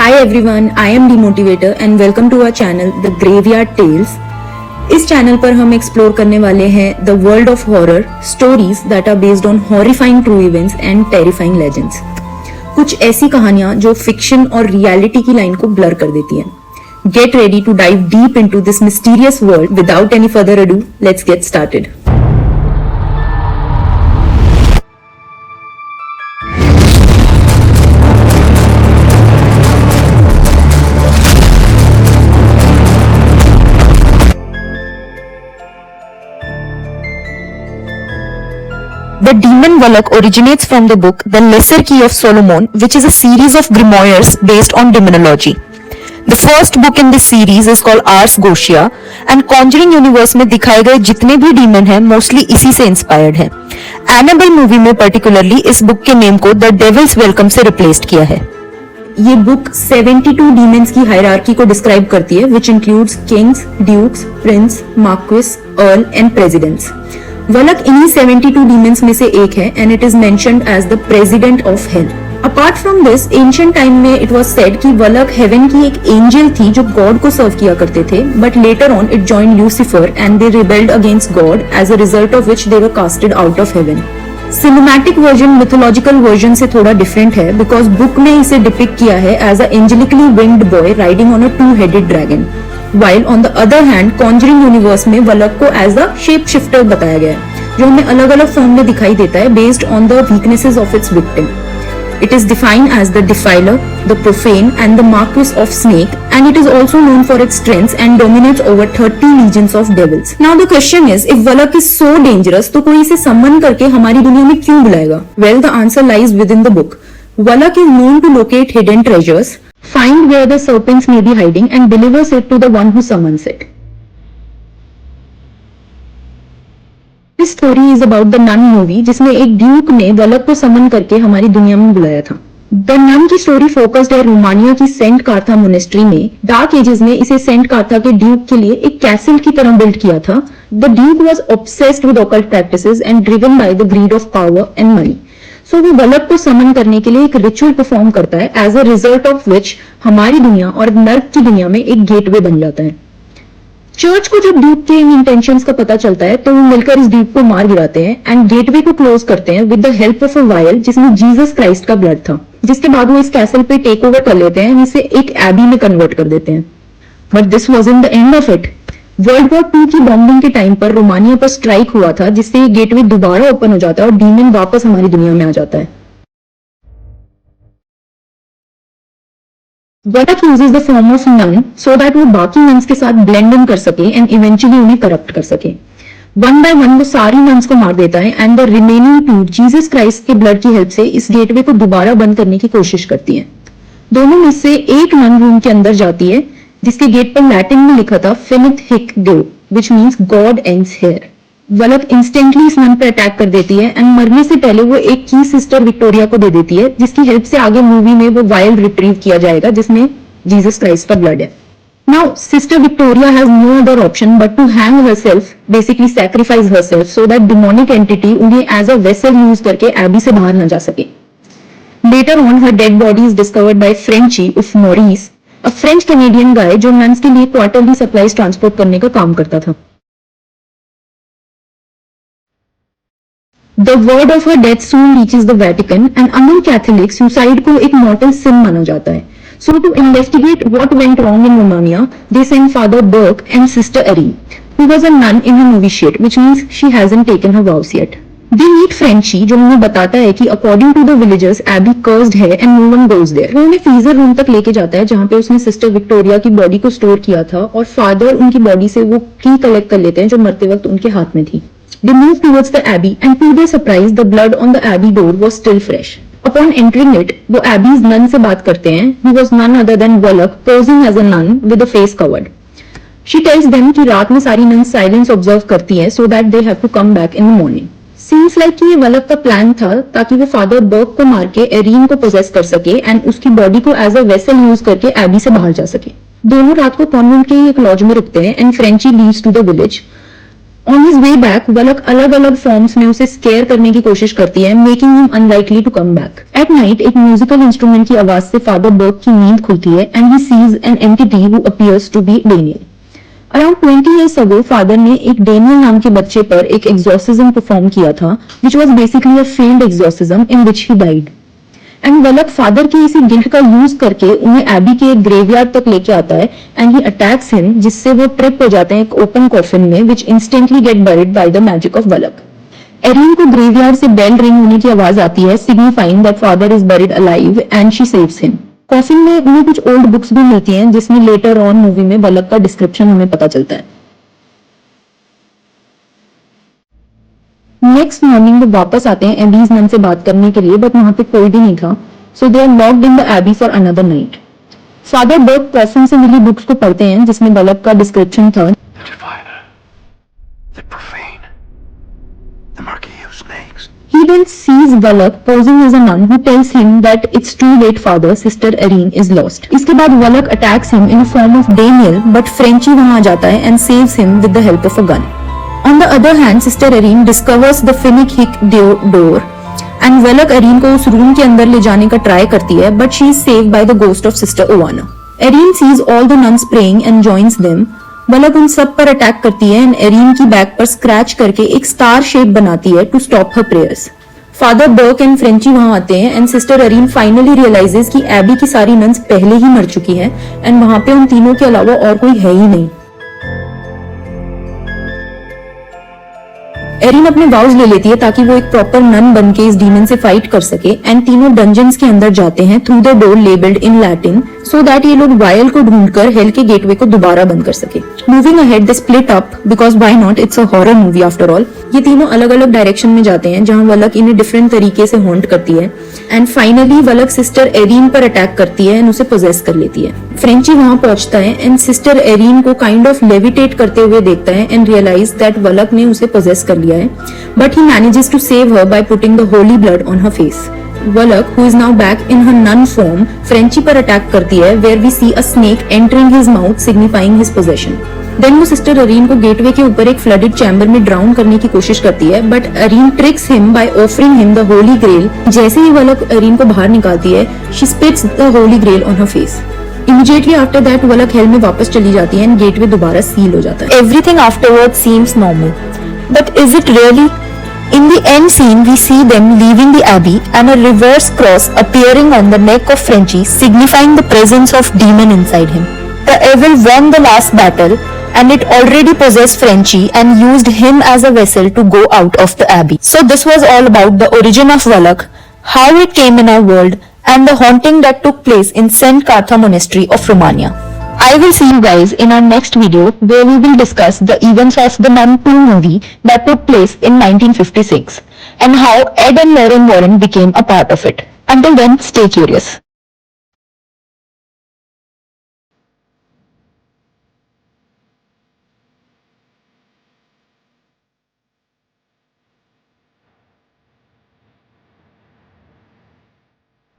Hi everyone, I am Demotivator and welcome to our channel The Graveyard Tales. इस channel पर हम explore करने वाले हैं the world of horror stories that are based on horrifying true events and terrifying legends. कुछ ऐसी कहानियां जो फिक्शन और रियलिटी की लाइन को ब्लर कर देती हैं। Get ready to dive deep into this mysterious world. Without any further ado, let's get started. The demon Valak originates from the book The Lesser Key of Solomon, which is a series of grimoires based on demonology. The first book in this series is called Ars Goetia and Conjuring universe में दिखाए गए जितने भी demon हैं mostly इसी से inspired है। Annabelle movie में particularly इस book के name को The Devil's Welcome से replaced किया है। ये बुक 72 डीमंस की हायरार्की को डिस्क्राइब करती है, which includes kings, dukes, prince, marquis, earl and presidents. वलक इन्हीं 72 डीमंस में से एक है and it is mentioned as the president of hell. Apart from this, ancient time में इट वाज सेड कि वलक हेवन की एक एंजल थी जो गॉड को सर्व किया करते थे, but later on it joined Lucifer and they rebelled against God, as a result of which they were casted out of heaven. Cinematic version mythological version से थोड़ा डिफरेंट है बिकॉज बुक में इसे डिपिक्ट किया है as a angelically winged boy riding on a two-headed dragon, while on the other hand Conjuring universe में Valak को as a shape shifter बताया गया है जो हमें अलग अलग फॉर्म में दिखाई देता है based on the weaknesses of its victim. It is defined as the defiler, the profane and the marquis of snake, and it is also known for its strengths and dominates over 30 legions of devils. Now the question is, if Valak is so dangerous, तो कोई इसे summon करके हमारी दुनिया में क्यों बुलाएगा? Well, the answer lies within the book. Valak is known to locate hidden treasures, find where the serpents may be hiding and delivers it to the one who summons it. This story is about the Nun movie जिसमें एक Duke ने वलक को समन करके हमारी दुनिया में बुलाया था. द नन की स्टोरी फोकस्ड है रोमानिया की सेंट काथा मोनेस्ट्री में. डार्क एजेस में इसे सेंट काथा के ड्यूक के लिए एक कैसल की तरह बिल्ड किया था. The duke was obsessed with occult practices and driven by the greed of power and money. So वो वलक को समन करने के लिए एक रिचुअल परफॉर्म करता है, as a result of which हमारी दुनिया और नर्क की दुनिया में एक गेटवे बन जाता है. चर्च को जब ड्यूक के इंटेंशंस का पता चलता है तो वो मिलकर इस ड्यूक को मार गिराते हैं एंड गेटवे को क्लोज करते हैं with the help of a vial जिसमें जीसस क्राइस्ट का ब्लड था. जिसके बाद वो इस कैसल पे टेक ओवर कर लेते हैं, इसे एक एबी में कन्वर्ट कर देते हैं. But this wasn't the end of it. World war 2 की बॉम्बिंग के टाइम पर रोमानिया पर स्ट्राइक हुआ था जिससे ये गेटवे दोबारा ओपन हो जाता है और डीमन वापस हमारी दुनिया में आ जाता है. Valak uses the form of nun so that वो बाकी nuns के साथ blend in कर सके and eventually उन्हें corrupt कर सके. One by one वो सारी nuns को मार देता है and the remaining 2 Jesus Christ के ब्लड की हेल्प से इस गेटवे को दोबारा बंद करने की कोशिश करती हैं. दोनों में से एक नन रूम के अंदर जाती है जिसके गेट पर लैटिन में लिखा था फिनिथ हिक डो which means God ends here. Valak instantly इस नन पर अटैक कर देती है एंड मरने से पहले वो एक की सिस्टर विक्टोरिया को दे देती है जिसकी हेल्प से आगे मूवी में वो वाइल्ड रिट्रीव किया जाएगा जिसमें जीसस क्राइस्ट का ब्लड है. Now sister Victoria has no other option but to hang herself, basically sacrifice herself so that demonic entity उन्हें एज अ वेसल यूज करके एबी से बाहर न जा सके. Later on her dead body is discovered by Frenchie उफ Maurice, a French Canadian guy जो nuns के लिए क्वार्टरली सप्लाईज ट्रांसपोर्ट करने का काम करता था. The word of her death soon reaches the Vatican and among Catholics suicide को एक mortal sin माना जाता है. So to investigate what went wrong in Romania, they sent Father Burke and Sister Erin, who was a nun in her novitiate, which means she hasn't taken her vows yet. They meet Frenchy जो उन्हें बताता है कि according to the villagers, Abbey cursed है and no one goes there. वो उन्हें freezer room तक लेके जाता है जहाँ पे उसने सिस्टर विक्टोरिया की बॉडी को स्टोर किया था और फादर उनकी बॉडी से वो की कलेक्ट कर लेते हैं जो मरते वक्त उनके हाथ में थी. They move towards the abbey and to their surprise the blood on the abbey door was still fresh. Upon entering it, वो abbey's nun से बात करते हैं who was none other than Valak posing as a nun with a face covered. She tells them कि रात में सारी nuns silence observe करती हैं so that they have to come back in the morning. Seems like कि ये Valak का plan था ताकि वो फादर बर्क को मार के एरीन को पोजेस कर सके एंड उसकी बॉडी को एज अ वेसल यूज करके एबी से बाहर जा सके. दोनों रात को कॉन्वेंट के एक लॉज में रुकते हैं and Frenchie leaves to the village. On his way back Valak अलग अलग फॉर्म्स में उसे स्केयर करने की कोशिश करती है, making him unlikely to come back. At night एक म्यूजिकल इंस्ट्रूमेंट की आवाज से फादर बर्क की नींद खुलती है and he sees an entity who appears to be Daniel. Around 20 years ago father ने एक डेनियल नाम के बच्चे पर एक एक्सोर्सिज्म परफॉर्म किया था, which was basically a failed exorcism in which he died. And वलक father के इसी गिल्ट का यूज करके उन्हें एबी के एक ग्रेवयार्ड तक लेके आता है एंड ही अटैक्स हिम, जिससे वो ट्रिप हो जाते हैं एक ओपन कॉफिन में, which instantly get buried by the magic of Valak. Irene को ग्रेवयार्ड से बेल रिंग होने की आवाज आती है, signifying that father is buried alive and she saves him. Coffin में उन्हें कुछ ओल्ड बुक्स भी मिलती हैं, जिसमें लेटर ऑन मूवी में वलक का डिस्क्रिप्शन हमें पता चलता है। नेक्स्ट मॉर्निंग वो वापस आते हैं एबीज नन से बात करने के लिए, बट वहां पे कोई भी नहीं था, so they are locked in the abbey for another night. Father Burke coffin से मिली बुक्स को पढ़ते हैं, जिसमें वलक का डिस्क्रिप्शन था। The diviner, the profane, the murky of snakes. He then sees Valak posing as a nun who tells him that it's too late father, sister Erin is lost. इसके बाद Valak attacks him in a form of Daniel, but Frenchie वहां आ जाता है and saves him with the help of a gun. On the other hand, sister Erin discovers the Finnick Hick door and Valak Erin को उस room के अंदर ले जाने का ट्राई करती है, but she is saved by the ghost of sister Oana. Erin sees all the nuns praying and joins them. वलक उन सब पर अटैक करती है एंड एरिन की बैक पर स्क्रैच करके एक स्टार शेप बनाती है to stop her prayers. Father Burke and Frenchie वहां आते हैं and sister Irene finally realizes कि एबी की सारी नन्स पहले ही मर चुकी हैं एंड वहां पे उन तीनों के अलावा और कोई है ही नहीं। एरिन अपने वाउज ले लेती है ताकि वो एक प्रॉपर नन बन के इस डीमन से फाइट कर सके एंड तीनों डंजन्स के अंदर जाते हैं through the door labelled in Latin, so that ये लोग वायल को ढूंढकर हेल के गेटवे को दोबारा बंद कर सके। Moving ahead they split up because why not, it's a horror movie after all. ये तीनों अलग अलग डायरेक्शन में जाते हैं जहां वलक इन्हें डिफरेंट तरीके से हॉन्ट करती है and finally Valak sister Irene पर अटैक करती है एंड उसे पोजेस कर लेती है। फ्रेंची वहां पहुंचता है एंड सिस्टर एरिन को काइंड ऑफ लेविटेट करते हुए देखता है एंड रियलाइज दैट वलक ने उसे पोजेस कर लिया है, but he manages to save her by putting the holy blood on her face. Valak, who is now back in her nun form, Frenchie पर अटैक करती है, where we see a snake entering his mouth, signifying his possession. Then वो sister Areen को gateway के ऊपर एक flooded chamber में drown करने की कोशिश करती है, but Irene tricks him by offering him the holy grail. जैसे ही वलक अरीन को बाहर निकालती है, she spits the holy grail on her face. Immediately after that, वलक hello में वापस चली जाती है एंड गेटवे दोबारा सील हो जाता है। Everything afterwards seems normal. But is it really? In the end scene, we see them leaving the abbey and a reverse cross appearing on the neck of Frenchie, signifying the presence of demon inside him. The evil won the last battle and it already possessed Frenchie and used him as a vessel to go out of the abbey. So this was all about the origin of Valak, how it came in our world and the haunting that took place in St. Cartha Monastery of Romania. I will see you guys in our next video where we will discuss the events of the Nun 2 movie that took place in 1956 and how Ed and Lauren Warren became a part of it. Until then, stay curious.